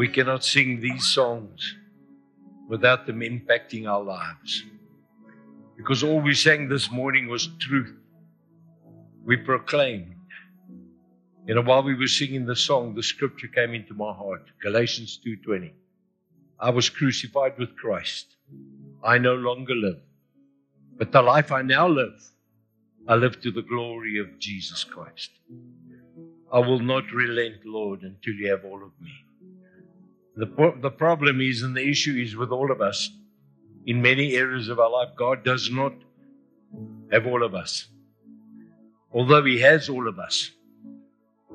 We cannot sing these songs without them impacting our lives. Because all we sang this morning was truth. We proclaimed. While we were singing the song, the scripture came into my heart. Galatians 2:20. I was crucified with Christ. I no longer live. But the life I now live, I live to the glory of Jesus Christ. I will not relent, Lord, until you have all of me. The problem is, and the issue is with all of us, in many areas of our life, God does not have all of us. Although He has all of us.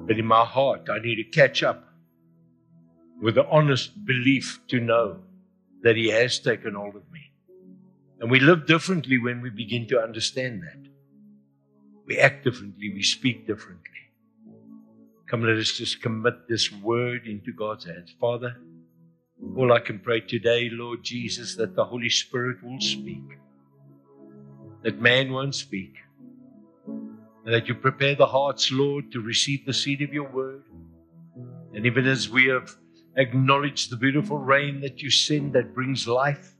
But in my heart, I need to catch up with the honest belief to know that He has taken hold of me. And we live differently when we begin to understand that. We act differently, we speak differently. Come, let us just commit this word into God's hands. Father, all I can pray today, Lord Jesus, that the Holy Spirit will speak. That man won't speak. And that you prepare the hearts, Lord, to receive the seed of your word. And even as we have acknowledged the beautiful rain that you send that brings life,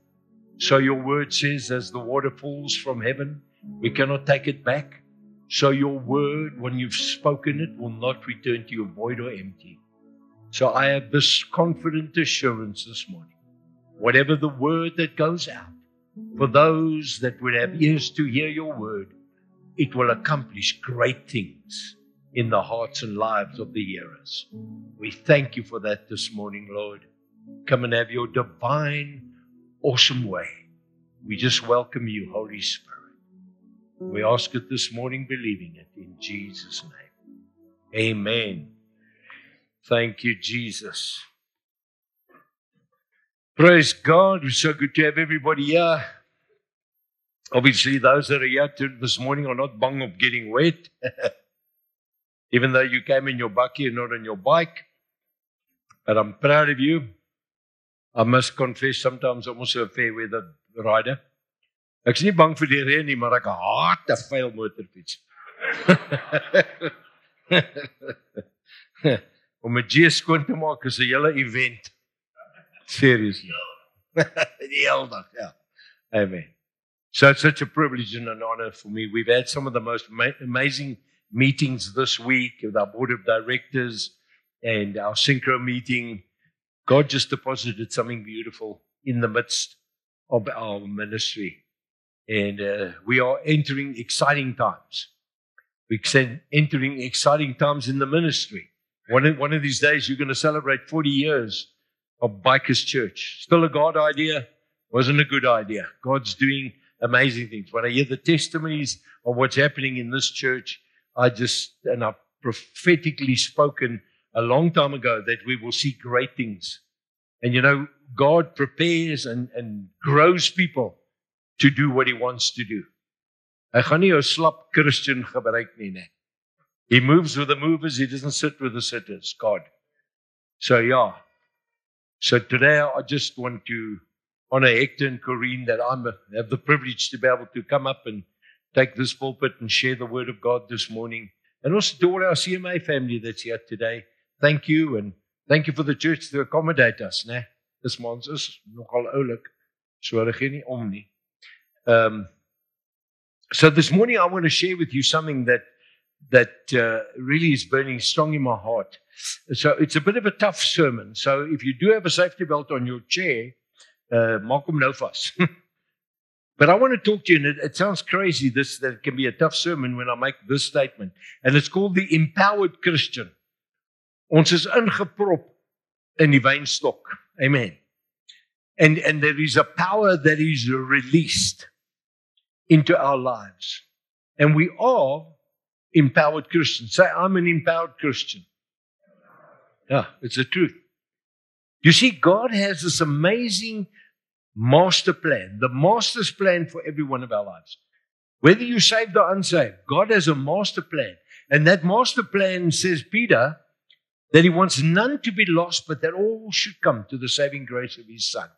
so your word says, as the water falls from heaven, we cannot take it back. So your word, when you've spoken it, will not return to you void or empty. So I have this confident assurance this morning. Whatever the word that goes out, for those that would have ears to hear your word, it will accomplish great things in the hearts and lives of the hearers. We thank you for that this morning, Lord. Come and have your divine, awesome way. We just welcome you, Holy Spirit. We ask it this morning, believing it in Jesus' name. Amen. Thank you, Jesus. Praise God. It's so good to have everybody here. Obviously, those that are here this morning are not bang of getting wet. Even though you came in your bakkie and not on your bike. But I'm proud of you. I must confess, sometimes I'm also a fair weather rider. Ek's nie bang vir die reën nie, maar ek haat 'n vuil motorfiets. Om 'n G skoon te maak is 'n hele event. Seriously. Die hele dag, ja. Amen. So it's such a privilege and an honor for me. We've had some of the most amazing meetings this week with our board of directors and our synchro meeting. God just deposited something beautiful in the midst of our ministry. And we are entering exciting times. We're entering exciting times in the ministry. One of these days, you're going to celebrate 40 years of Bikers Church. Still a God idea? Wasn't a good idea. God's doing amazing things. When I hear the testimonies of what's happening in this church, I've prophetically spoken a long time ago that we will see great things. And God prepares and grows people to do what He wants to do. Hy gaan nie 'n slap Christian gebruik nie. He moves with the movers, He doesn't sit with the sitters, God. So yeah. So today I just want to honor Hector and Corrine that I have the privilege to be able to come up and take this pulpit and share the word of God this morning. And also to all our CMA family that's here today. Thank you, and thank you for the church to accommodate us. Dis mans is nogal oulik. So hulle gee nie om nie. So this morning I want to share with you something that really is burning strong in my heart. So it's a bit of a tough sermon. So if you do have a safety belt on your chair, maak hom nou vas. But I want to talk to you, and it sounds crazy that it can be a tough sermon when I make this statement. And it's called the empowered Christian. Ons is ingeprop in die wynstok. Amen. And there is a power that is released into our lives. And we are empowered Christians. Say, I'm an empowered Christian. Yeah, it's the truth. You see, God has this amazing master plan, the master's plan for every one of our lives. Whether you're saved or unsaved, God has a master plan. And that master plan, says Peter, that He wants none to be lost, but that all should come to the saving grace of His Son.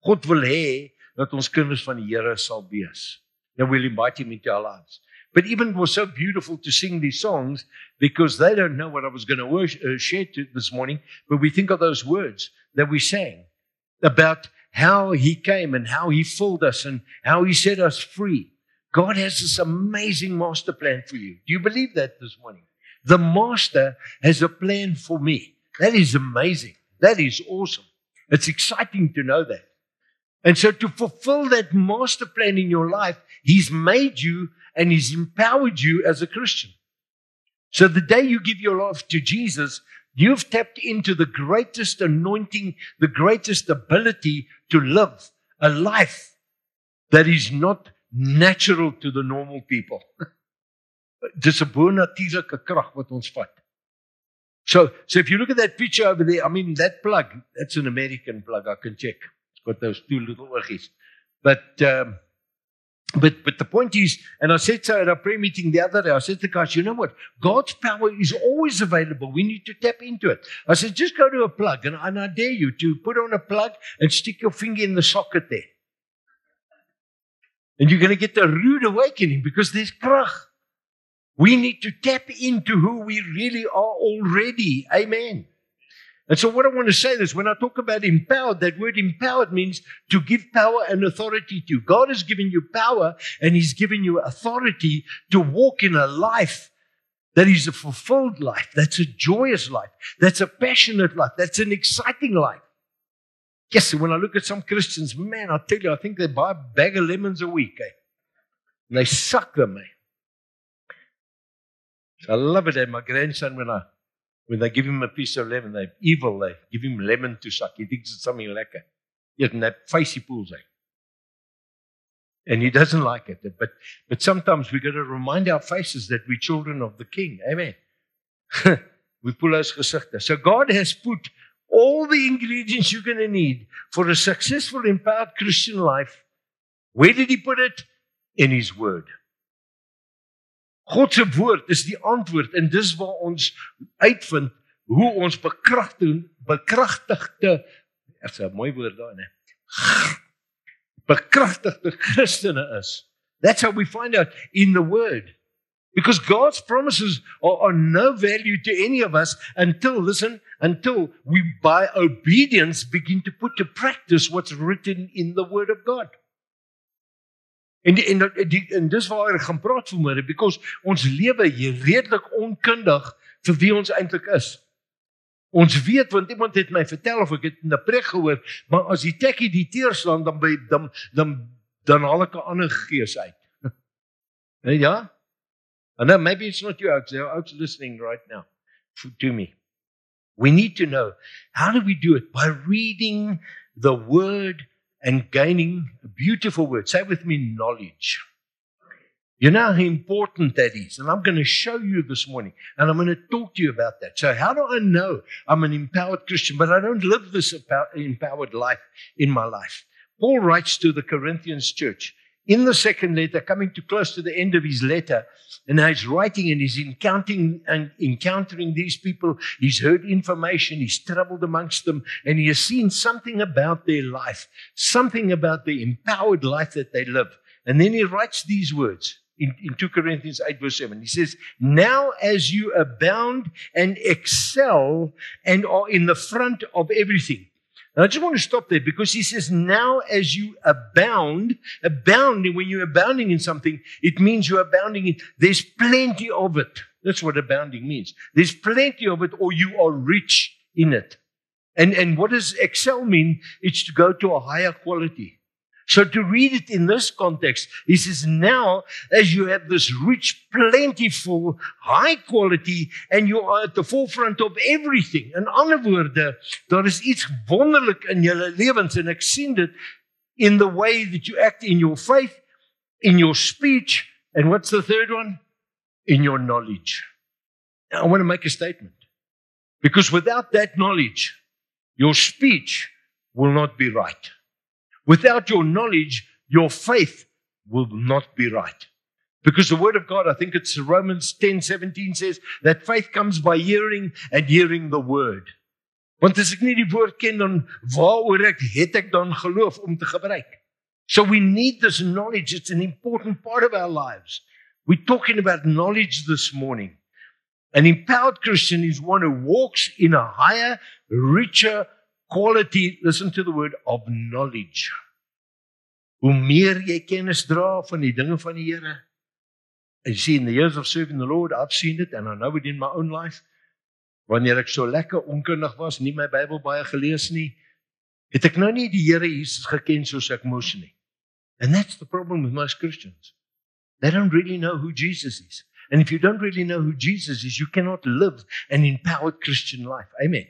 God wil hê dat ons kinders van die Here sal wees. And we'll invite Him into our lives. But even it was so beautiful to sing these songs because they don't know what I was going to share this morning, but we think of those words that we sang about how He came and how He filled us and how He set us free. God has this amazing master plan for you. Do you believe that this morning? The Master has a plan for me. That is amazing. That is awesome. It's exciting to know that. And so to fulfill that master plan in your life, He's made you and He's empowered you as a Christian. So the day you give your life to Jesus, you've tapped into the greatest anointing, the greatest ability to live a life that is not natural to the normal people. Dis 'n bonatuurlike krag wat ons vat. So if you look at that picture over there, I mean, that plug, that's an American plug, I can check. It's got those two little oogies. But the point is, and I said so at our prayer meeting the other day, I said to the guys, you know what? God's power is always available. We need to tap into it. I said, just go to a plug, and I dare you to put on a plug and stick your finger in the socket there. And you're going to get a rude awakening because there's krag. We need to tap into who we really are already. Amen. And so what I want to say is, when I talk about empowered, that word empowered means to give power and authority to. God has given you power and He's given you authority to walk in a life that is a fulfilled life, that's a joyous life, that's a passionate life, that's an exciting life. Yes, when I look at some Christians, man, I tell you, I think they buy a bag of lemons a week. And they suck them. So I love it. My grandson, when they give him a piece of lemon, they're evil. They give him lemon to suck. He thinks it's something lekker. Yes, and that face he pulls out. And he doesn't like it. But sometimes we've got to remind our faces that we're children of the King. Amen. We pull those gezichten. So God has put all the ingredients you're going to need for a successful, empowered Christian life. Where did He put it? In His Word. God se woord is die antwoord, en dis waar ons uitvind hoe ons bekragtigde, is 'n mooi woord daar, né? Bekragtigde Christene is. That's how we find out in the Word. Because God's promises are no value to any of us until we by obedience begin to put to practice what's written in the Word of God. En dis waar ek gaan praat vanmôre, because ons lewe hier redelik onkundig vir wie ons eintlik is. Ons weet, want iemand het my vertel, of ek het in 'n preek gehoor, maar as die tekkie die teerslaan, dan haal ek 'n ander gees uit. Ja? I know, maybe it's not you, there are folks listening right now to me. We need to know, how do we do it? By reading the Word and gaining a beautiful word. Say with me, knowledge. You know how important that is. And I'm going to show you this morning. And I'm going to talk to you about that. So how do I know I'm an empowered Christian, but I don't live this empowered life in my life? Paul writes to the Corinthians church in the second letter, coming to close to the end of his letter, and he's writing and he's encountering these people. He's heard information, he's traveled amongst them, and he has seen something about their life, something about the empowered life that they live. And then he writes these words in 2 Corinthians 8 verse 7. He says, now as you abound and excel and are in the front of everything. I just want to stop there, because he says, now as you abounding, when you're abounding in something, it means you're abounding in, there's plenty of it. That's what abounding means. There's plenty of it, or you are rich in it. And what does excel mean? It's to go to a higher quality. So to read it in this context, he says, now as you have this rich, plentiful, high quality, and you are at the forefront of everything. In ander woorde, daar is iets wonderlik in julle lewens, en ek sien dit in the way that you act in your faith, in your speech, and what's the third one? In your knowledge. Now, I want to make a statement. Because without that knowledge, your speech will not be right. Without your knowledge, your faith will not be right. Because the Word of God, I think it's Romans 10:17 says, that faith comes by hearing and hearing the Word. Want as ek nie die woord ken, dan waaroor het ek dan geloof om te gebruik? So we need this knowledge. It's an important part of our lives. We're talking about knowledge this morning. An empowered Christian is one who walks in a higher, richer quality, listen to the word, of knowledge. Hoe meer jy kennis dra van die dinge van die Here. And you see, in the years of serving the Lord, I've seen it, and I know it in my own life. Wanneer ek so lekker onkundig was, nie my Bybel baie gelees nie, het ek nou nie die Here Jesus geken soos ek moes nie. And that's the problem with most Christians. They don't really know who Jesus is. And if you don't really know who Jesus is, you cannot live an empowered Christian life. Amen.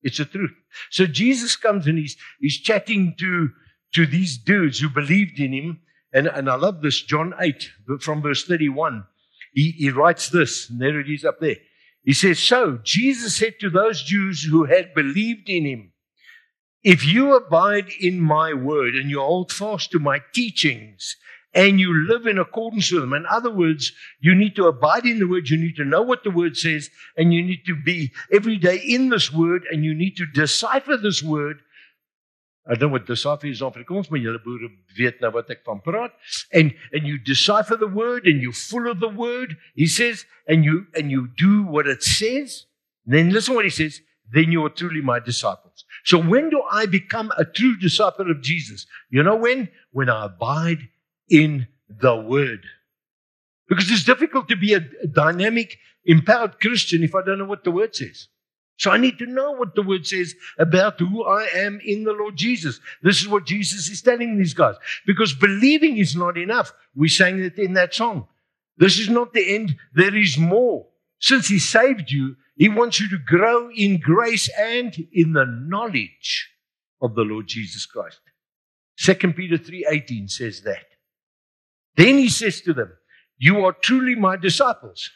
It's the truth. So Jesus comes and he's chatting to these dudes who believed in him. And I love this, John 8, from verse 31. He writes this, and there it is up there. He says, so Jesus said to those Jews who had believed in him, if you abide in my word and you hold fast to my teachings and you live in accordance with them, in other words, you need to abide in the word, you need to know what the word says, and you need to be every day in this word, and you need to decipher this word. I don't know what decipher is in Afrikaans, maar julle boere weet nou wat ek van praat. And you decipher the word, and you're full of the word, he says, and you do what it says. And then listen what he says, then you are truly my disciples. So when do I become a true disciple of Jesus? You know when? When I abide in the word. Because it's difficult to be a dynamic, empowered Christian if I don't know what the word says. So I need to know what the word says about who I am in the Lord Jesus. This is what Jesus is telling these guys. Because believing is not enough. We sang it in that song. This is not the end. There is more. Since he saved you, he wants you to grow in grace and in the knowledge of the Lord Jesus Christ. 2 Peter 3:18 says that. Then he says to them, you are truly my disciples.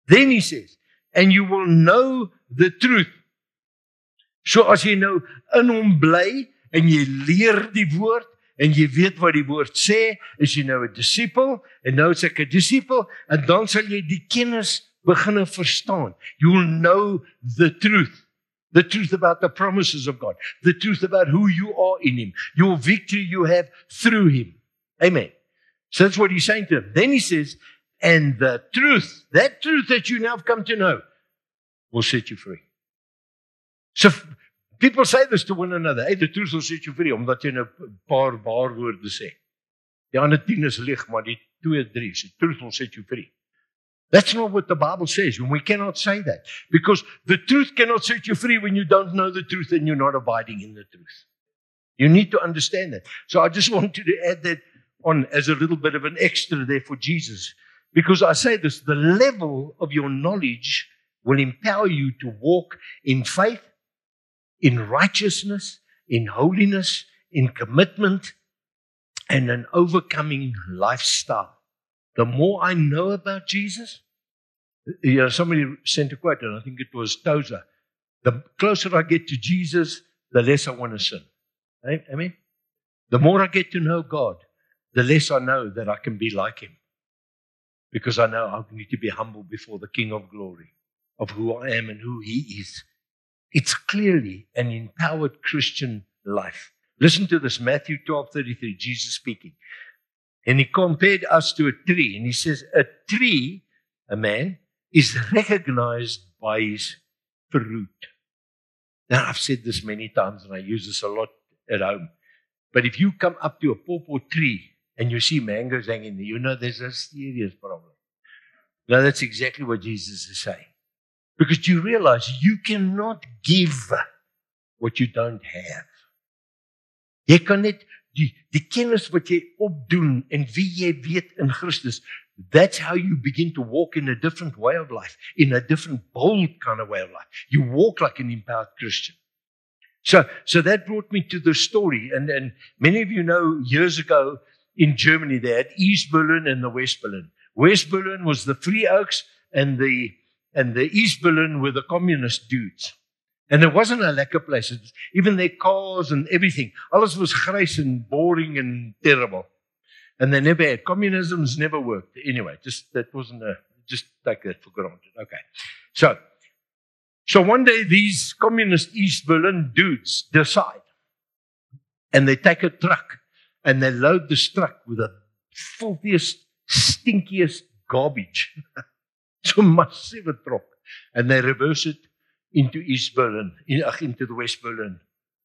Then he says, and you will know the truth. So as jy nou in hom bly en jy leer die woord en jy weet wat die woord sê, is jy nou 'n disipel en nou is ek 'n disipel en dan sal jy die kennis begin verstaan. You will know the truth. The truth about the promises of God. The truth about who you are in him. Your victory you have through him. Amen. So that's what he's saying to them. Then he says, and the truth, that truth that you now have come to know, will set you free. So people say this to one another. Hey, the truth will set you free. Omdat jy nou 'n paar waarwoorde sê. Die ander 10 is lieg, maar die 2, 3 sê, truth will set you free. That's not what the Bible says. We cannot say that. Because the truth cannot set you free when you don't know the truth and you're not abiding in the truth. You need to understand that. So I just wanted to add that on as a little bit of an extra there for Jesus. Because I say this, the level of your knowledge will empower you to walk in faith, in righteousness, in holiness, in commitment, and an overcoming lifestyle. The more I know about Jesus, somebody sent a quote, and I think it was Tozer. The closer I get to Jesus, the less I want to sin. Amen? The more I get to know God, the less I know that I can be like him. Because I know I need to be humble before the King of Glory, of who I am and who he is. It's clearly an empowered Christian life. Listen to this, Matthew 12:33, Jesus speaking. And he compared us to a tree. And he says, a tree, a man, is recognized by his fruit. Now, I've said this many times, and I use this a lot at home. But if you come up to a pawpaw tree and you see mangoes hanging there, you know there's a serious problem. Now, that's exactly what Jesus is saying. Because you realize you cannot give what you don't have. Jy kan net die kennis wat jy opdoen en wie jy weet in Christus, that's how you begin to walk in a different way of life, in a different bold kind of way of life. You walk like an empowered Christian. So that brought me to the story, and many of you know years ago in Germany they had East Berlin and the West Berlin. West Berlin was the Free Oaks and the East Berlin were the communist dudes. And it wasn't a lekker place. Even their cars and everything. Alles was grys and boring and terrible. And they never had. Communism's never worked. Anyway, just take that for granted. Okay. So one day these communist East Berlin dudes decide. And they take a truck. And they load this truck with the filthiest, stinkiest garbage. So massive truck. And they reverse it into East Berlin, into the West Berlin,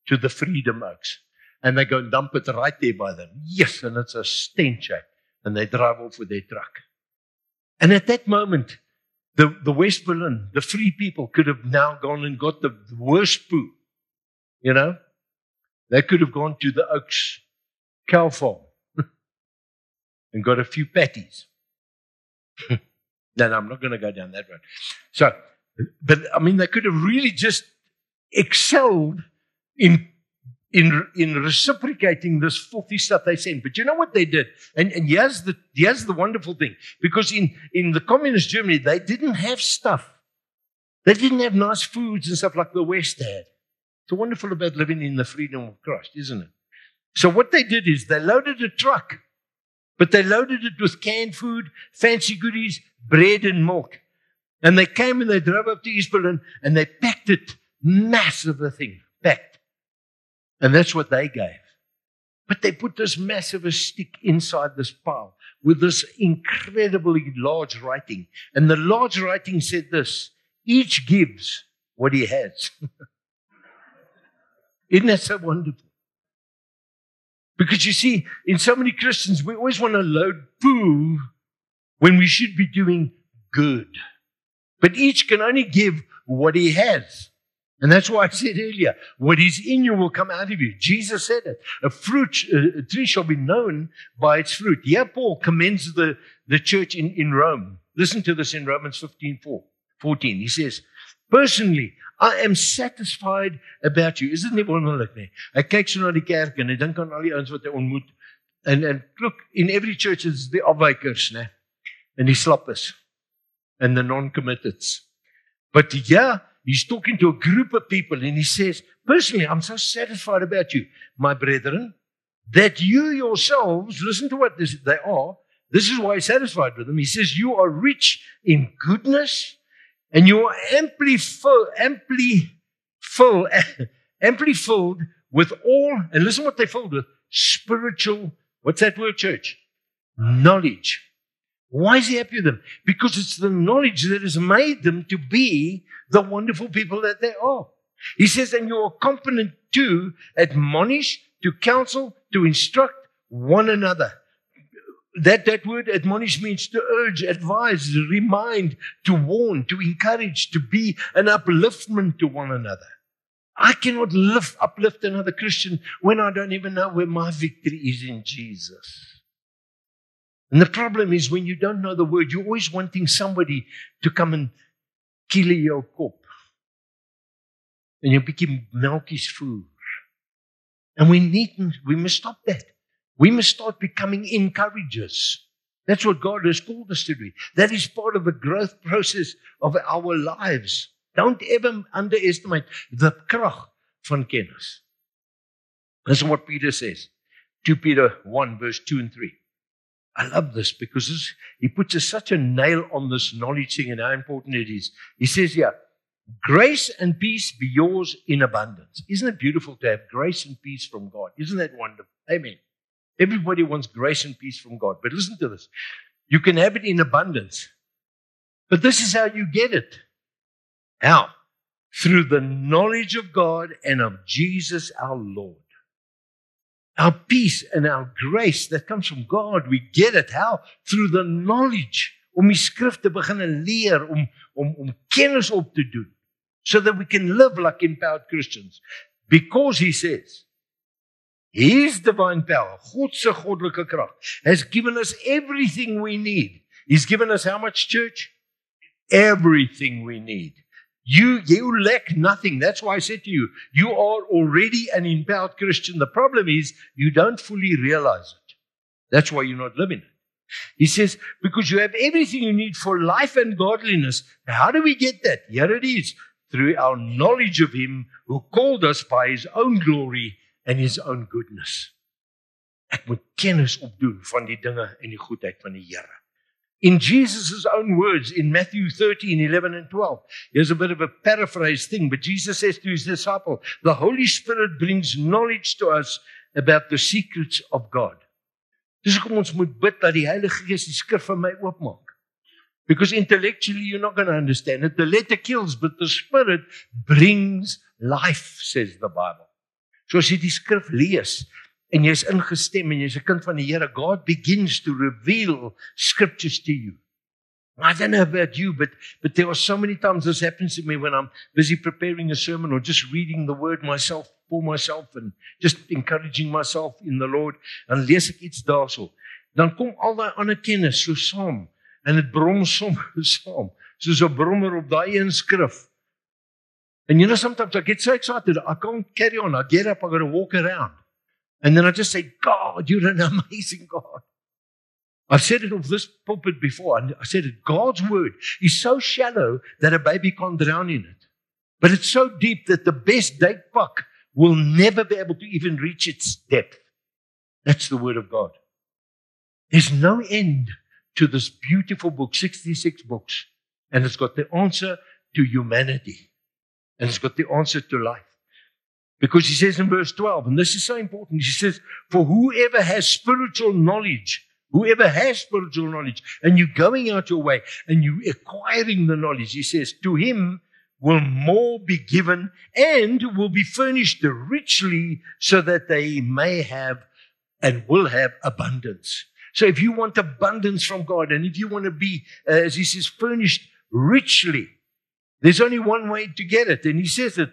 to the Freedom Oaks. And they go and dump it right there by them. Yes, and it's a stench. And they drive off with their truck. And at that moment, the West Berlin, the free people could have now gone and got the worst poo. You know? They could have gone to the Oaks cow farm and got a few patties. No, I'm not going to go down that road. So, but I mean, they could have really just excelled in reciprocating this filthy stuff they sent. But you know what they did? And here's the wonderful thing. Because in the communist Germany, they didn't have stuff. They didn't have nice foods and stuff like the West had. It's wonderful about living in the freedom of Christ, isn't it? So what they did is they loaded a truck, but they loaded it with canned food, fancy goodies, bread and milk. And they came and they drove up to East Berlin and they packed it, massive a thing, packed. And that's what they gave. But they put this massive stick inside this pile with this incredibly large writing. And the large writing said this: each gives what he has. Isn't that so wonderful? Because you see, in so many Christians, we always want to load poo when we should be doing good. But each can only give what he has. And that's why I said earlier, what is in you will come out of you. Jesus said it. A tree shall be known by its fruit. Here Paul commends the church in Rome. Listen to this in Romans 15:14. He says, personally, I am satisfied about you. Is dit nie wonderlik nie? Hy kyk so na die kerk en hy dink aan al die ouens wat hy ontmoet. And look, in every church is the afwykers, né? And die slappes. And the non-committeds. But yeah, he's talking to a group of people and he says, personally, I'm so satisfied about you, my brethren, that you yourselves, listen to what they are. This is why he's satisfied with them. He says, you are rich in goodness and you are amply filled with all, and listen what they're filled with, spiritual, what's that word, church? Knowledge. Why is he happy with them? Because it's the knowledge that has made them to be the wonderful people that they are. He says, and you are competent to admonish, to counsel, to instruct one another. That word admonish means to urge, advise, remind, to warn, to encourage, to be an upliftment to one another. I cannot uplift another Christian when I don't even know where my victory is in Jesus. And the problem is when you don't know the word, you're always wanting somebody to come and kill your kop. And you become melkies voer. And we must stop that. We must start becoming encouragers. That's what God has called us to do. That is part of the growth process of our lives. Don't ever underestimate the krag van kennis. That's what Peter says. 2 Peter 1 verse 2 and 3. I love this because he puts such a nail on this knowledge thing and how important it is. He says here, grace and peace be yours in abundance. Isn't it beautiful to have grace and peace from God? Isn't that wonderful? Amen. Everybody wants grace and peace from God. But listen to this. You can have it in abundance. But this is how you get it. How? Through the knowledge of God and of Jesus our Lord. Our peace and our grace that comes from God, we get it. How? Through the knowledge. Om die skrif te begin leer, om kennis op te doen. So that we can live like empowered Christians. Because he says, His divine power, God se goddelike krag, has given us everything we need. He's given us how much, church? Everything we need. You lack nothing. That's why I said to you, you are already an empowered Christian. The problem is you don't fully realize it. That's why you're not living it. He says, because you have everything you need for life and godliness. How do we get that? Here it is. Through our knowledge of Him who called us by His own glory and His own goodness. Ek moet kennis opdoen van die dinge en die goedheid van die Here. In Jesus' own words, in Matthew 13, 11 and 12, here's a bit of a paraphrase thing, but Jesus says to His disciple, the Holy Spirit brings knowledge to us about the secrets of God. Dis hoekom ons moet bid dat die Heilige Gees die skrif vir my oopmaak. Because intellectually you're not going to understand it. The letter kills, but the Spirit brings life, says the Bible. So as jy die skrif lees, en jy's ingestem, en jy's 'n kind van die Here, God begins to reveal scriptures to you. I don't know about you, but there are so many times this happens to me when I'm busy preparing a sermon or just reading the word myself, for myself, and just encouraging myself in the Lord, en lees ek iets daarso. Dan kom al daai ander kennis so saam, en dit brom sommer saam, soos 'n brommer op daai een skrif. And you know, sometimes I get so excited, I can't carry on. I get up, I got to walk around. And then I just say, God, you're an amazing God. I've said it off this pulpit before, and I said it, God's word is so shallow that a baby can't drown in it. But it's so deep that the best date puck will never be able to even reach its depth. That's the word of God. There's no end to this beautiful book, 66 books, and it's got the answer to humanity. And it's got the answer to life. Because he says in verse 12, and this is so important, he says, for whoever has spiritual knowledge, and you're going out your way, and you're acquiring the knowledge, he says, to him will more be given, and will be furnished richly, so that they may have and will have abundance. So if you want abundance from God, and if you want to be, as he says, furnished richly, there's only one way to get it, and he says it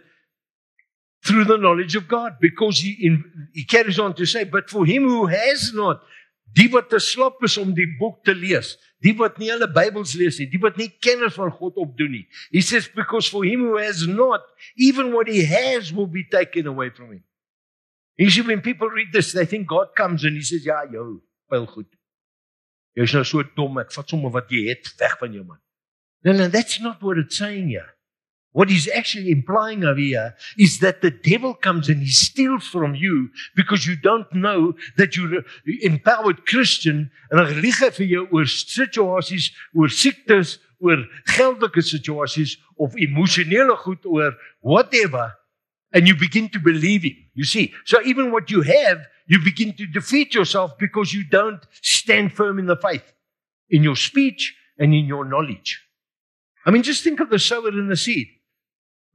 through the knowledge of God, because he carries on to say, but for him who has not, die wat te slap is om die boek te lees, die wat nie hulle Bybels lees nie, die wat nie kennis van God opdoen nie. He says, because for him who has not, even what he has will be taken away from him. You see, when people read this, they think God comes and he says, ja, jou, pyl goed. Jy is nou so dom, ek vat sommer wat jy het, weg van jou man. No, that's not what it's saying here. What he's actually implying over here is that the devil comes and he steals from you because you don't know that you're an empowered Christian, en hy lieg vir jou oor situasies, oor siektes, oor geldelike situasies, of emosionele goed, oor whatever, and you begin to believe him. You see, so even what you have, you begin to defeat yourself because you don't stand firm in the faith, in your speech and in your knowledge. I mean, just think of the sower and the seed.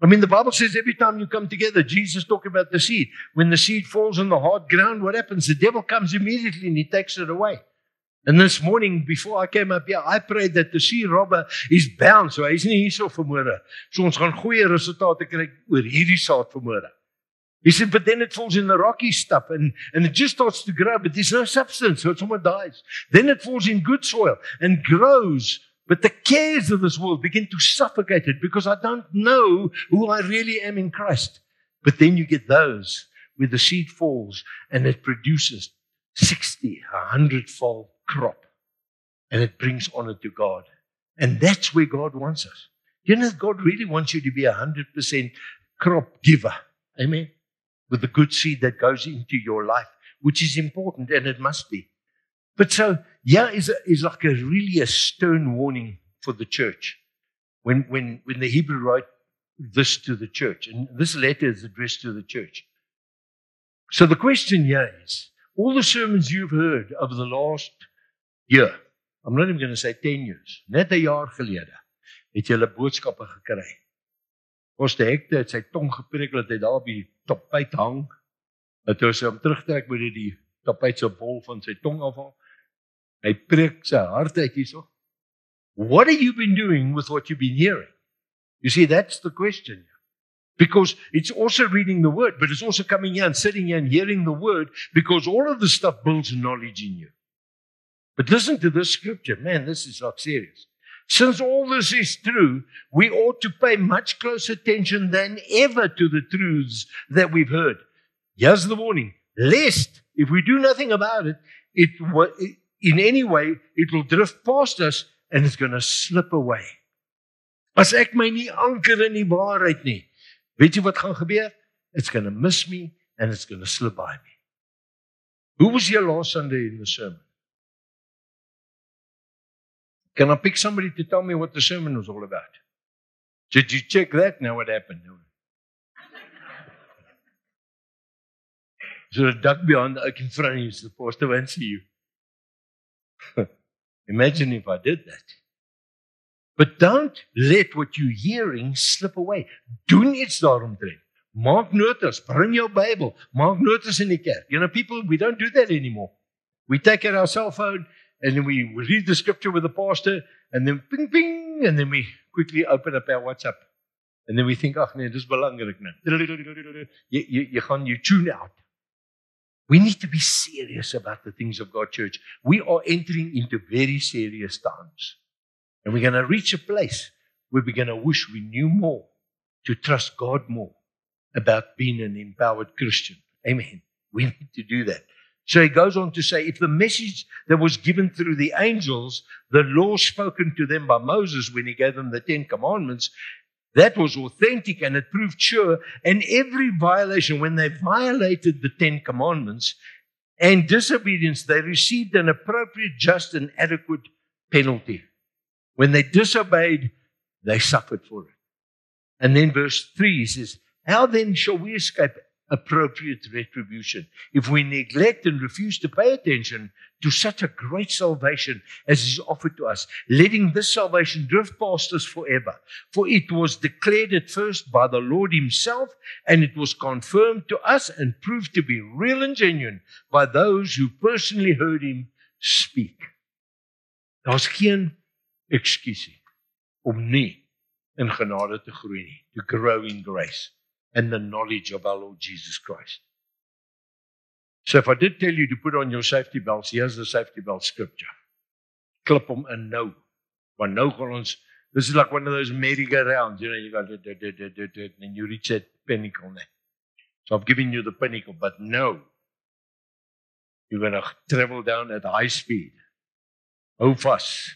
I mean, the Bible says every time you come together, Jesus talked about the seed. When the seed falls on the hard ground, what happens? The devil comes immediately and he takes it away. And this morning, before I came up here, I prayed that the seed robber is bound. So hy's nie hier so vanmôre. So ons gaan goeie resultate kry oor hierdie saad vanmôre. He said, but then it falls in the rocky stuff and it just starts to grow, but there's no substance, so it almost dies. Then it falls in good soil and grows. But the cares of this world begin to suffocate it because I don't know who I really am in Christ. But then you get those where the seed falls and it produces 60, 100-fold crop. And it brings honor to God. And that's where God wants us. You know, God really wants you to be 100% crop giver. Amen. With the good seed that goes into your life, which is important, and it must be. But so, yeah, is like really a stern warning for the church. When the Hebrew wrote this to the church, and this letter is addressed to the church. So the question here is, all the sermons you've heard over the last year, I'm not even going to say 10 years, net 'n jaar gelede, het julle boodskappe gekry. Ons die hekte het sy tong gepreek, dat hy daar op die tapijt hang, dat hy hom terugtrek, moet hy die tapijt se bol van sy tong afhaal. Hy preek sy hart uit hierso. What have you been doing with what you've been hearing? You see, that's the question. Because it's also reading the word, but it's also coming here and sitting here and hearing the word, because all of this stuff builds knowledge in you. But listen to this scripture. Man, this is not serious. Since all this is true, we ought to pay much closer attention than ever to the truths that we've heard. Here's the warning. Lest, if we do nothing about it, in any way, it will drift past us and it's going to slip away. As ek my nie anker in die waarheid nie, weet jy wat gaan gebeur? It's going to miss me and it's going to slip by me. Who was here last Sunday in the sermon? Can I pick somebody to tell me what the sermon was all about? Did you check that? Now what happened? So a duck behind the oak in front of you, so the pastor won't see you. Imagine if I did that. But don't let what you're hearing slip away. Doen iets daaromtrent. Maak notas, bring your Bible, maak notas in die kerk. You know, people, we don't do that anymore. We take out our cell phone and then we read the scripture with the pastor and then ping, ping, and then we quickly open up our WhatsApp. And then we think, ag nee, dis belangrik nou. You tune out. We need to be serious about the things of God, church. We are entering into very serious times. And we're going to reach a place where we're going to wish we knew more, to trust God more about being an empowered Christian. Amen. We need to do that. So he goes on to say, if the message that was given through the angels, the law spoken to them by Moses when he gave them the 10 commandments, that was authentic and it proved sure. And every violation, when they violated the 10 commandments and disobedience, they received an appropriate, just and adequate penalty. When they disobeyed, they suffered for it. And then verse 3 says, how then shall we escape appropriate retribution if we neglect and refuse to pay attention to such a great salvation as is offered to us, letting this salvation drift past us forever? For it was declared at first by the Lord himself, and it was confirmed to us and proved to be real and genuine by those who personally heard him speak. Daar's geen excusie om nie in genade te groei nie, to grow in grace and the knowledge of our Lord Jesus Christ. So if I did tell you to put on your safety belts, here's the safety belt scripture. Clip them in nou. Want nou gaan ons, this is like one of those merry-go-rounds, you know, you go, and you reach that pinnacle now. So I've given you the pinnacle, but no. You're going to travel down at high speed. Hou vas.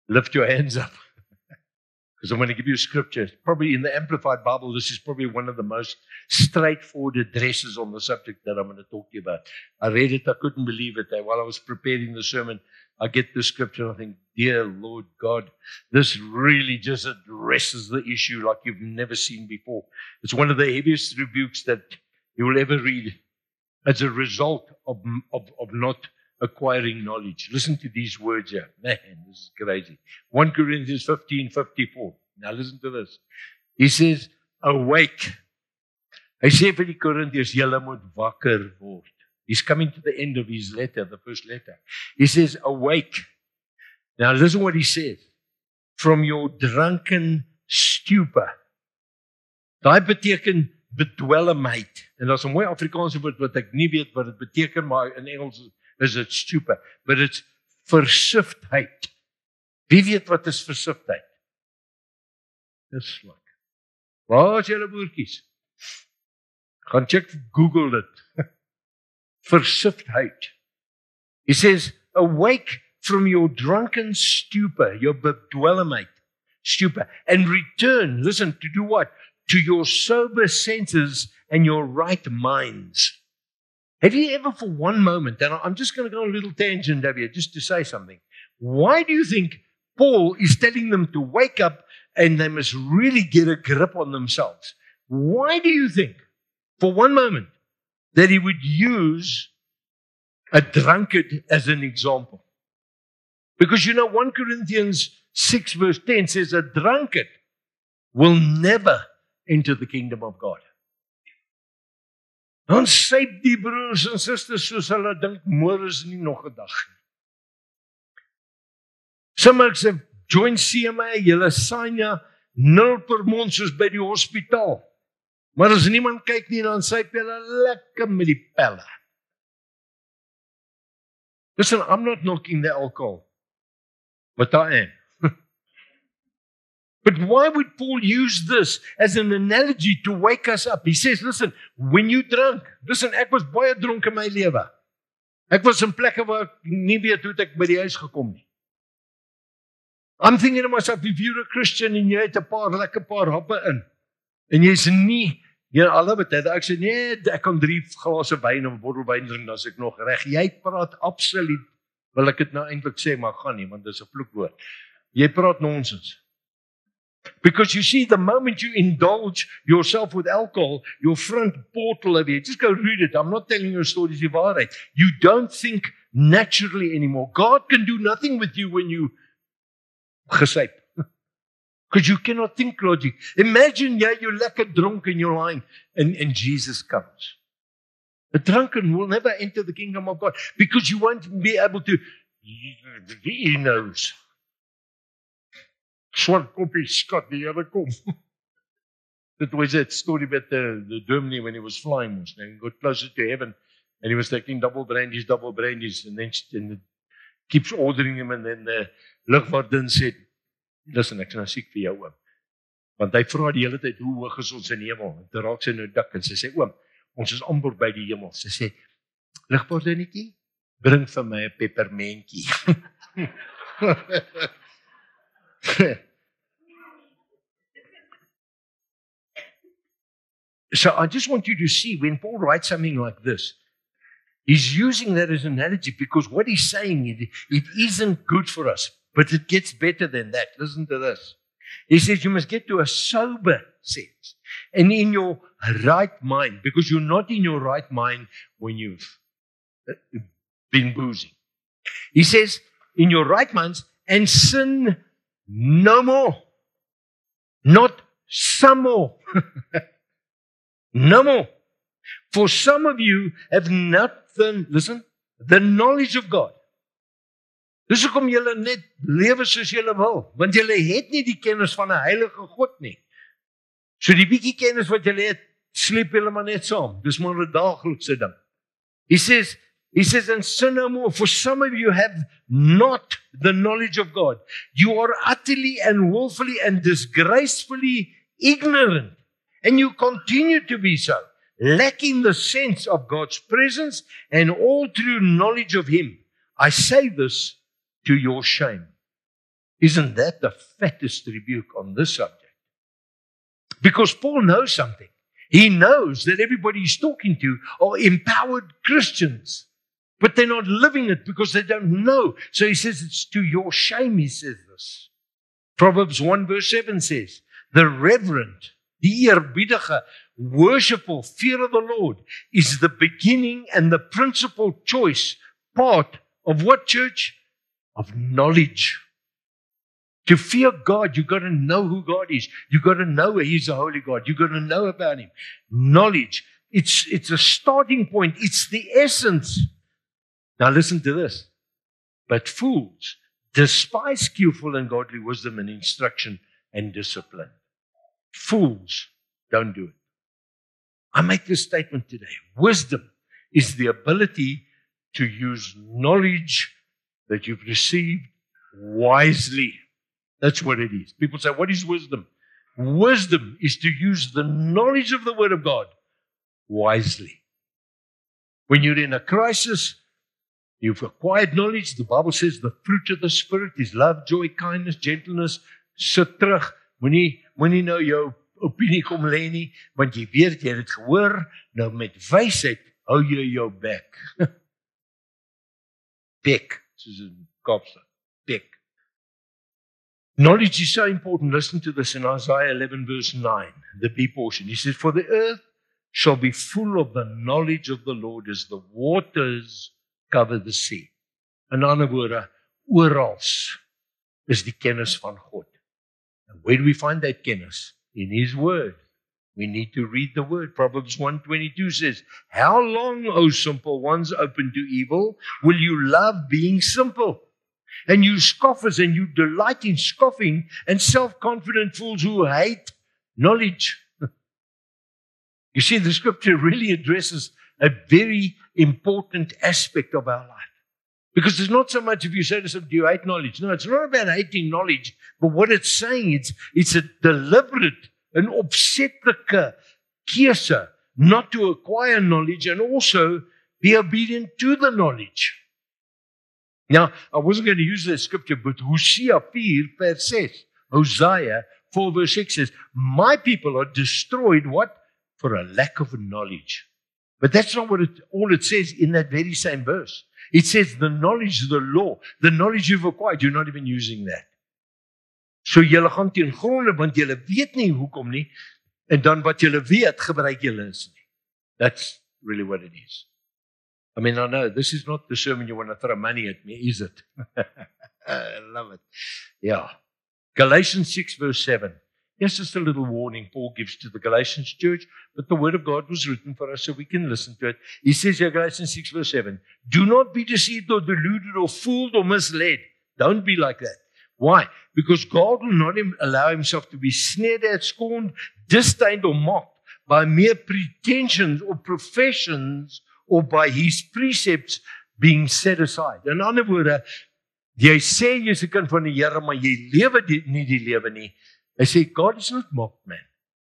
Lift your hands up. Because I'm going to give you a scripture. Probably in the Amplified Bible, this is probably one of the most straightforward addresses on the subject that I'm going to talk to you about. I read it, I couldn't believe it. While I was preparing the sermon, I get the scripture and I think, dear Lord God, this really just addresses the issue like you've never seen before. It's one of the heaviest rebukes that you will ever read as a result of not acquiring knowledge. Listen to these words here. Man, this is crazy. 1 Corinthians 15:54. Now listen to this. He says, awake. Hy sê vir die Korintiërs, julle moet wakker word. He's coming to the end of his letter, the first letter. He says, awake. Now listen what he says. From your drunken stupor. Daai beteken bedwelmheid. En daar's 'n mooi Afrikaanse woord wat ek nie weet wat dit beteken, maar in Engels is dit stupor, but it's versifdheid. Wie weet wat is versifdheid? Dis like. Waar is julle boertjies? Gaan check, Google dit. Versifdheid. He says, awake from your drunken stupor, your bedwelmheid, stupor, and return, listen, to do what? To your sober senses and your right minds. Have you ever for one moment, and I'm just going to go on a little tangent over here just to say something. Why do you think Paul is telling them to wake up and they must really get a grip on themselves? Why do you think, for one moment, that he would use a drunkard as an example? Because you know, 1 Corinthians 6 verse 10 says a drunkard will never enter the kingdom of God. Ons syp die broers en susters soos hulle dink môre is nie nog 'n dag nie. Some have joined CMA, julle sign ja 0 per maand soos by die hospitaal. Maar as niemand kyk nie, dan syp julle lekker met die pelle. Listen, I'm not knocking the alcohol, but I am. But why would Paul use this as an analogy to wake us up? He says, listen, when you drunk, listen, ek was baie dronk in my lewe. Ek was in plekke waar ek nie weet hoe ek by die huis gekom nie. I'm thinking to myself, if you're a Christian en jy het 'n paar lekker paar happe in, en jy's nie, I love it, ek sê, nee, ek kan 3 glase wyn of 'n bottel wyn drink, dan is ek nog reg. Jy praat absoluut, wil ek dit nou eintlik sê, maar gaan nie, want dis 'n vloekwoord. Jy praat nonsens. Because you see, the moment you indulge yourself with alcohol, your front portal over here, just go read it. I'm not telling you a story, it's the waarheid. You don't think naturally anymore. God can do nothing with you when you gesyp. Because you cannot think logic. Imagine, you're like a drunk and you're lying, and Jesus comes. A drunken will never enter the kingdom of God because you won't be able to. He knows. Swart koppie skat, die Here kom. That was that story about the Germany when he was flying. And he got closer to heaven and he was taking double brandies. And then and keeps ordering him. And then the lugwarden said, listen, ek is nou siek vir jou oom. Want hy vra die hele tyd, hoe hoog is ons in die hemel? En toe raak sy nou dik en sy sê, oom, ons is amper by die hemel. Sy sê, lugwardennetjie, bring vir my 'n peppermentjie. So I just want you to see when Paul writes something like this, he's using that as an analogy because what he's saying, it isn't good for us, but it gets better than that. Listen to this. He says you must get to a sober sense and in your right mind, because you're not in your right mind when you've been boozing. He says, in your right minds, and sin no more. Not some more. No more. For some of you have not the knowledge of God. Dis hoekom julle net lewe soos julle wil, want julle het nie die kennis van 'n heilige God nie. So die bietjie kennis wat julle het, sleep julle maar net saam. Dis maar 'n daaglikse ding. He says, and sin no more. For some of you have not the knowledge of God. You are utterly and willfully and disgracefully ignorant. And you continue to be so, lacking the sense of God's presence and all true knowledge of Him. I say this to your shame. Isn't that the fattest rebuke on this subject? Because Paul knows something. He knows that everybody he's talking to are empowered Christians, but they're not living it because they don't know. So he says it's to your shame, he says this. Proverbs 1 verse 7 says, the reverent, die eerbiedige, worshipful fear of the Lord is the beginning and the principal choice part of what, church? Of knowledge. To fear God, you've got to know who God is. You've got to know He's a holy God. You've got to know about Him. Knowledge. It's a starting point. It's the essence. Now listen to this. But fools despise skillful and godly wisdom and instruction and discipline. Fools don't do it. I make this statement today. Wisdom is the ability to use knowledge that you've received wisely. That's what it is. People say, what is wisdom? Wisdom is to use the knowledge of the Word of God wisely. When you're in a crisis, you've acquired knowledge. The Bible says the fruit of the Spirit is love, joy, kindness, gentleness. Sit terug. Moenie nou jou opinie kom lê nie, want jy weet jy het dit gehoor. Nou met wysheid hou jy jou bek. Bek, soos in Kaapstad. Bek. Knowledge is so important. Listen to this in Isaiah 11 verse 9, the B portion. He says, for the earth shall be full of the knowledge of the Lord as the waters cover the sea. In ander woorde, oral is die kennis van God. And where do we find that kennis? In His Word. We need to read the Word. Proverbs 1:22 says, how long, O simple ones, open to evil, will you love being simple? And you scoffers, and you delight in scoffing, and self-confident fools who hate knowledge. You see, the Scripture really addresses a very important aspect of our life. Because it's not so much if you say to someone, do you hate knowledge? No, it's not about hating knowledge, but what it's saying, it's a deliberate, an opsetlike keuse not to acquire knowledge and also be obedient to the knowledge. Now, I wasn't going to use that scripture, but Hosea 4 verse 6, Hosea 4 verse 6 says, my people are destroyed, what? For a lack of knowledge. But that's not what all it says in that very same verse. It says the knowledge of the law, the knowledge you've acquired, you're not even using that. So julle gaan teen gronde, want julle weet nie hoekom nie, en dan wat julle weet, gebruik julle is nie. That's really what it is. I mean, I know this is not the sermon you want to throw money at me, is it? I love it. Yeah. Galatians 6 verse 7. Here's just a little warning Paul gives to the Galatians church, but the word of God was written for us so we can listen to it. He says here, Galatians 6 verse 7, do not be deceived or deluded or fooled or misled. Don't be like that. Why? Because God will not allow himself to be sneered at, scorned, disdained or mocked by mere pretensions or professions or by his precepts being set aside. In other words, jy sê jy's 'n kind van die Here, maar jy lewe nie die lewe nie. Hy sê, God is not mocked, man.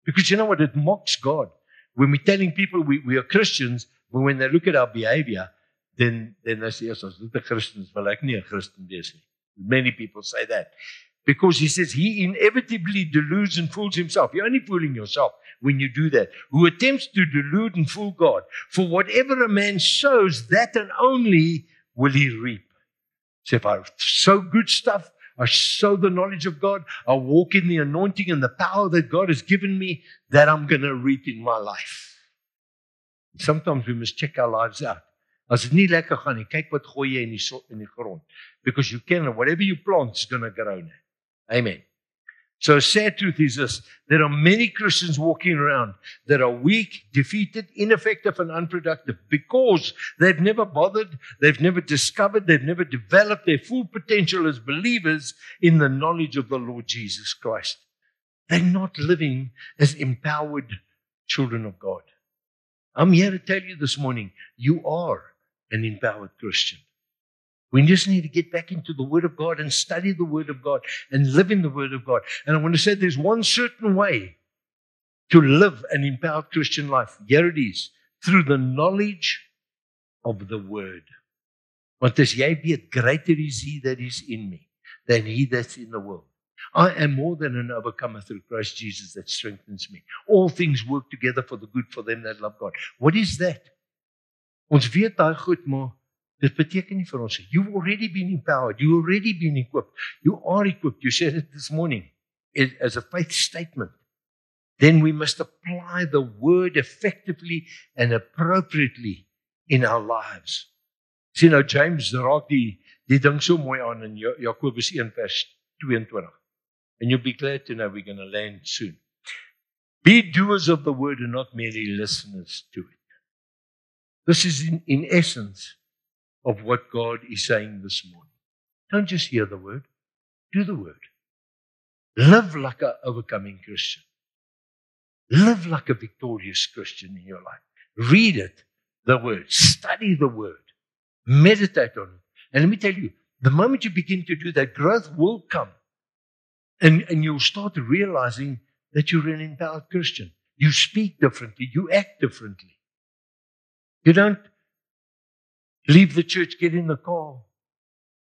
Because you know what? It mocks God. When we're telling people we are Christians, but when they look at our behavior, then they say, yes, as little Christians, wil ek nie 'n Christen wees nie. Many people say that. Because he says he inevitably deludes and fools himself. You're only fooling yourself when you do that. Who attempts to delude and fool God. For whatever a man sows, that and only will he reap. So if I sow good stuff, I sow the knowledge of God, I walk in the anointing and the power that God has given me, that I'm going to reap in my life. Sometimes we must check our lives out. As dit nie lekker gaan nie, kyk wat gooi jy in die grond. Because you can, whatever you plant is going to grow. Amen. So sad truth is this, there are many Christians walking around that are weak, defeated, ineffective and unproductive because they've never bothered, they've never discovered, they've never developed their full potential as believers in the knowledge of the Lord Jesus Christ. They're not living as empowered children of God. I'm here to tell you this morning, you are an empowered Christian. We just need to get back into the Word of God and study the Word of God and live in the Word of God. And I want to say there's one certain way to live an empowered Christian life. Here it is, through the knowledge of the Word. Want as jy weet, greater is He that is in me than he that's in the world. I am more than an overcomer through Christ Jesus that strengthens me. All things work together for the good for them that love God. What is that? Ons weet daai goed, maar dit beteken nie vir ons. You've already been empowered. You've already been equipped. You are equipped. You said it this morning as a faith statement. Then we must apply the word effectively and appropriately in our lives. See nou, James raak die ding so mooi aan in Jakobus 1 vers 22. And you'll be glad to know we're going to land soon. Be doers of the word and not merely listeners to it. This is in essence of what God is saying this morning. Don't just hear the word, do the word. Live like an overcoming Christian. Live like a victorious Christian in your life. Read it, the word. Study the word. Meditate on it. And let me tell you, the moment you begin to do that, growth will come. And you'll start realizing that you're an empowered Christian. You speak differently. You act differently. You don't leave the church, get in the car.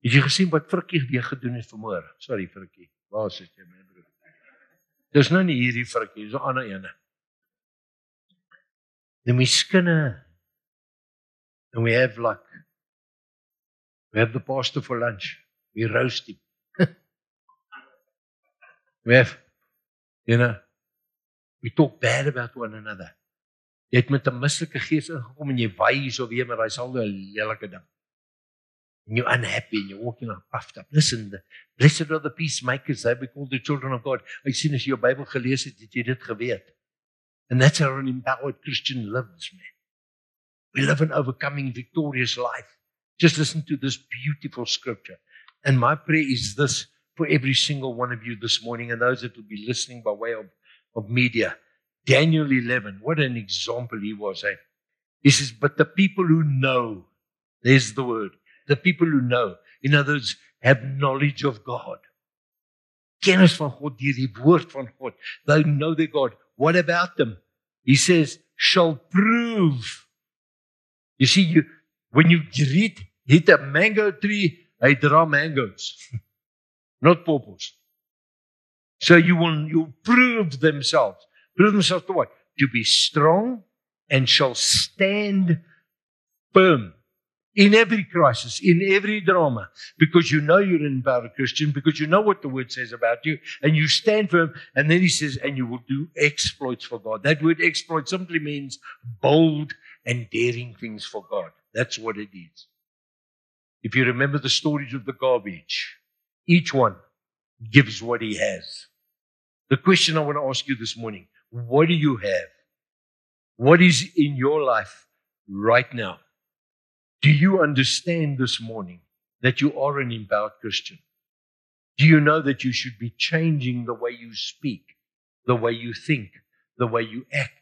Het jy gesien wat Frikkie weer gedoen het vanmôre? Sorry Frikkie, waar sit jy my broer? Dis nou nie hierdie Frikkie, dis 'n ander ene. Then we skinner and we have the pastor for lunch. We roast him. We talk bad about one another. Jy het met 'n mislike gees ingekom en jy waai hierso weer met daai salwe 'n lelike ding. And you're unhappy and you're walking on puffed up. Listen, blessed are the peacemakers, they be called the children of God. Ek sien as jy jou Bybel gelees het, het jy dit geweet. And that's how an empowered Christian lives, man. We live an overcoming, victorious life. Just listen to this beautiful scripture. And my prayer is this for every single one of you this morning and those that will be listening by way of media. Daniel 11, what an example he was. Eh? He says, but the people who know, there's the word, the people who know, in other words, have knowledge of God. Kennis van God, die woord van God. They know their God. What about them? He says, shall prove. You see, when you hit a mango tree, hy dra mangoes, not pawpaws. So you'll prove themselves. Prove themselves to what? To be strong and shall stand firm in every crisis, in every drama, because you know you're an empowered Christian, because you know what the word says about you, and you stand firm. And then he says, and you will do exploits for God. That word exploit simply means bold and daring things for God. That's what it is. If you remember the stories of the garbage, each one gives what He has. The question I want to ask you this morning, what do you have? What is in your life right now? Do you understand this morning that you are an empowered Christian? Do you know that you should be changing the way you speak, the way you think, the way you act?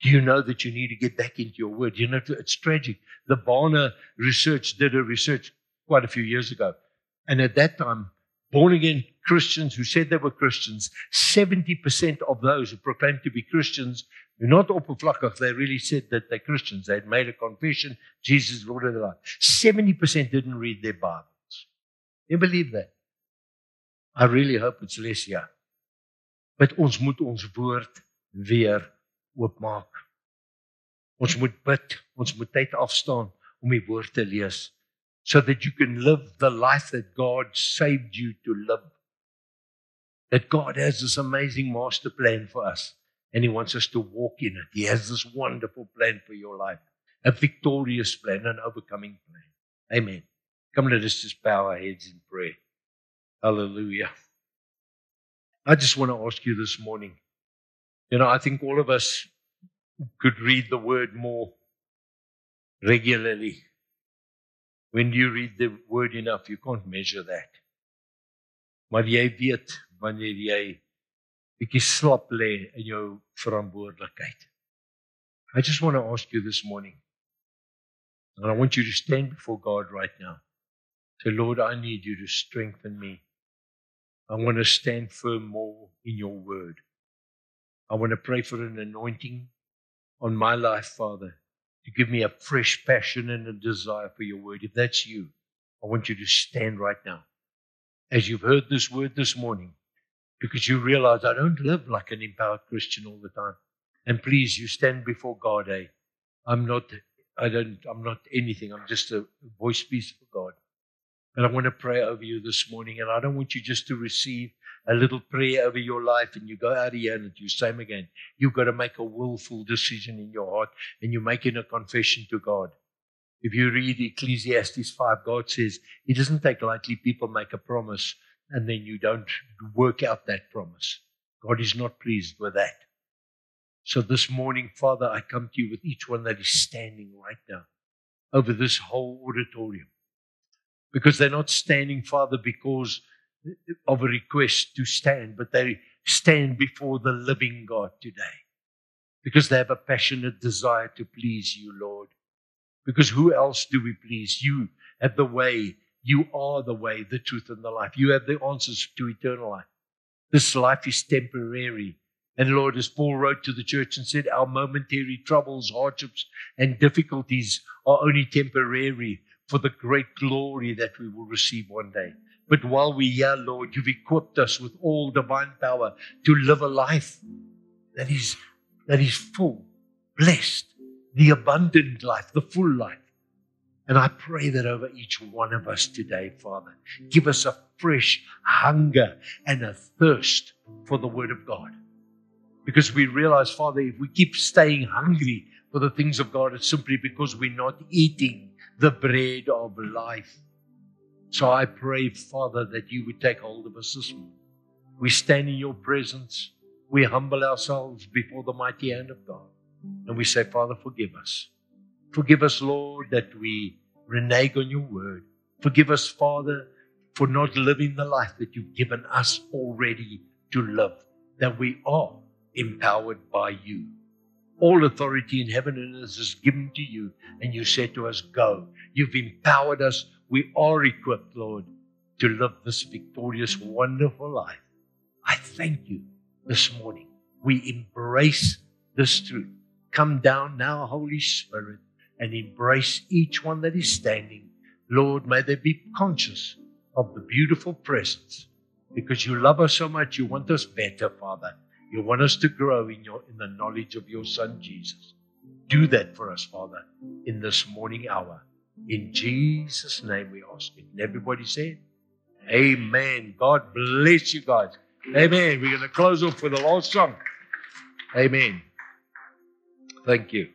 Do you know that you need to get back into your word? You know, it's tragic. The Barna research did a research quite a few years ago. And at that time, born-again Christians who said they were Christians, 70% of those who proclaimed to be Christians, not oppervlakkig, they really said that they're Christians. They had made a confession, Jesus is Lord of their life. 70% didn't read their Bibles. You believe that? I really hope it's less here. But ons moet ons woord weer oopmaak. Ons moet bid, ons moet tyd afstaan om die woord te lees, so that you can live the life that God saved you to live. That God has this amazing master plan for us, and He wants us to walk in it. He has this wonderful plan for your life, a victorious plan, an overcoming plan. Amen. Come, let us just bow our heads in prayer. Hallelujah. I just want to ask you this morning, I think all of us could read the word more regularly. When you read the word enough, you can't measure that. Maar jy weet wanneer jy bietjie slap lê in jou verantwoordelikheid. I just want to ask you this morning, and I want you to stand before God right now. Say, Lord, I need you to strengthen me. I want to stand firm more in your word. I want to pray for an anointing on my life, Father, to give me a fresh passion and a desire for your word. If that's you, I want you to stand right now. As you've heard this word this morning, because you realize I don't live like an empowered Christian all the time. And please, you stand before God, I'm not anything. I'm just a voice piece for God. And I want to pray over you this morning. And I don't want you just to receive a little prayer over your life and you go out of here and you same again. You've got to make a willful decision in your heart and you're making a confession to God. If you read Ecclesiastes 5, God says, He doesn't take lightly people make a promise and then you don't work out that promise. God is not pleased with that. So this morning, Father, I come to you with each one that is standing right now over this whole auditorium. Because they're not standing, Father, because of a request to stand, but they stand before the living God today. Because they have a passionate desire to please you, Lord. Because who else do we please? You have the way. You are the way, the truth, and the life. You have the answers to eternal life. This life is temporary. And Lord, as Paul wrote to the church and said, our momentary troubles, hardships, and difficulties are only temporary for the great glory that we will receive one day. But while we're here, Lord, you've equipped us with all divine power to live a life that is full, blessed, the abundant life, the full life. And I pray that over each one of us today, Father, give us a fresh hunger and a thirst for the Word of God. Because we realize, Father, if we keep staying hungry for the things of God, it's simply because we're not eating the bread of life. So I pray, Father, that you would take hold of us this morning. We stand in your presence. We humble ourselves before the mighty hand of God. And we say, Father, forgive us. Forgive us, Lord, that we renege on your word. Forgive us, Father, for not living the life that you've given us already to live, that we are empowered by you. All authority in heaven and earth is given to you, and you said to us, go. You've empowered us. We are equipped, Lord, to live this victorious, wonderful life. I thank you this morning. We embrace this truth. Come down now, Holy Spirit, and embrace each one that is standing. Lord, may they be conscious of the beautiful presence, because you love us so much. You want us better, Father. You want us to grow in the knowledge of your Son, Jesus. Do that for us, Father, in this morning hour. In Jesus' name we ask it. And everybody said, amen. God bless you guys. Amen. We're going to close off with the last song. Amen. Thank you.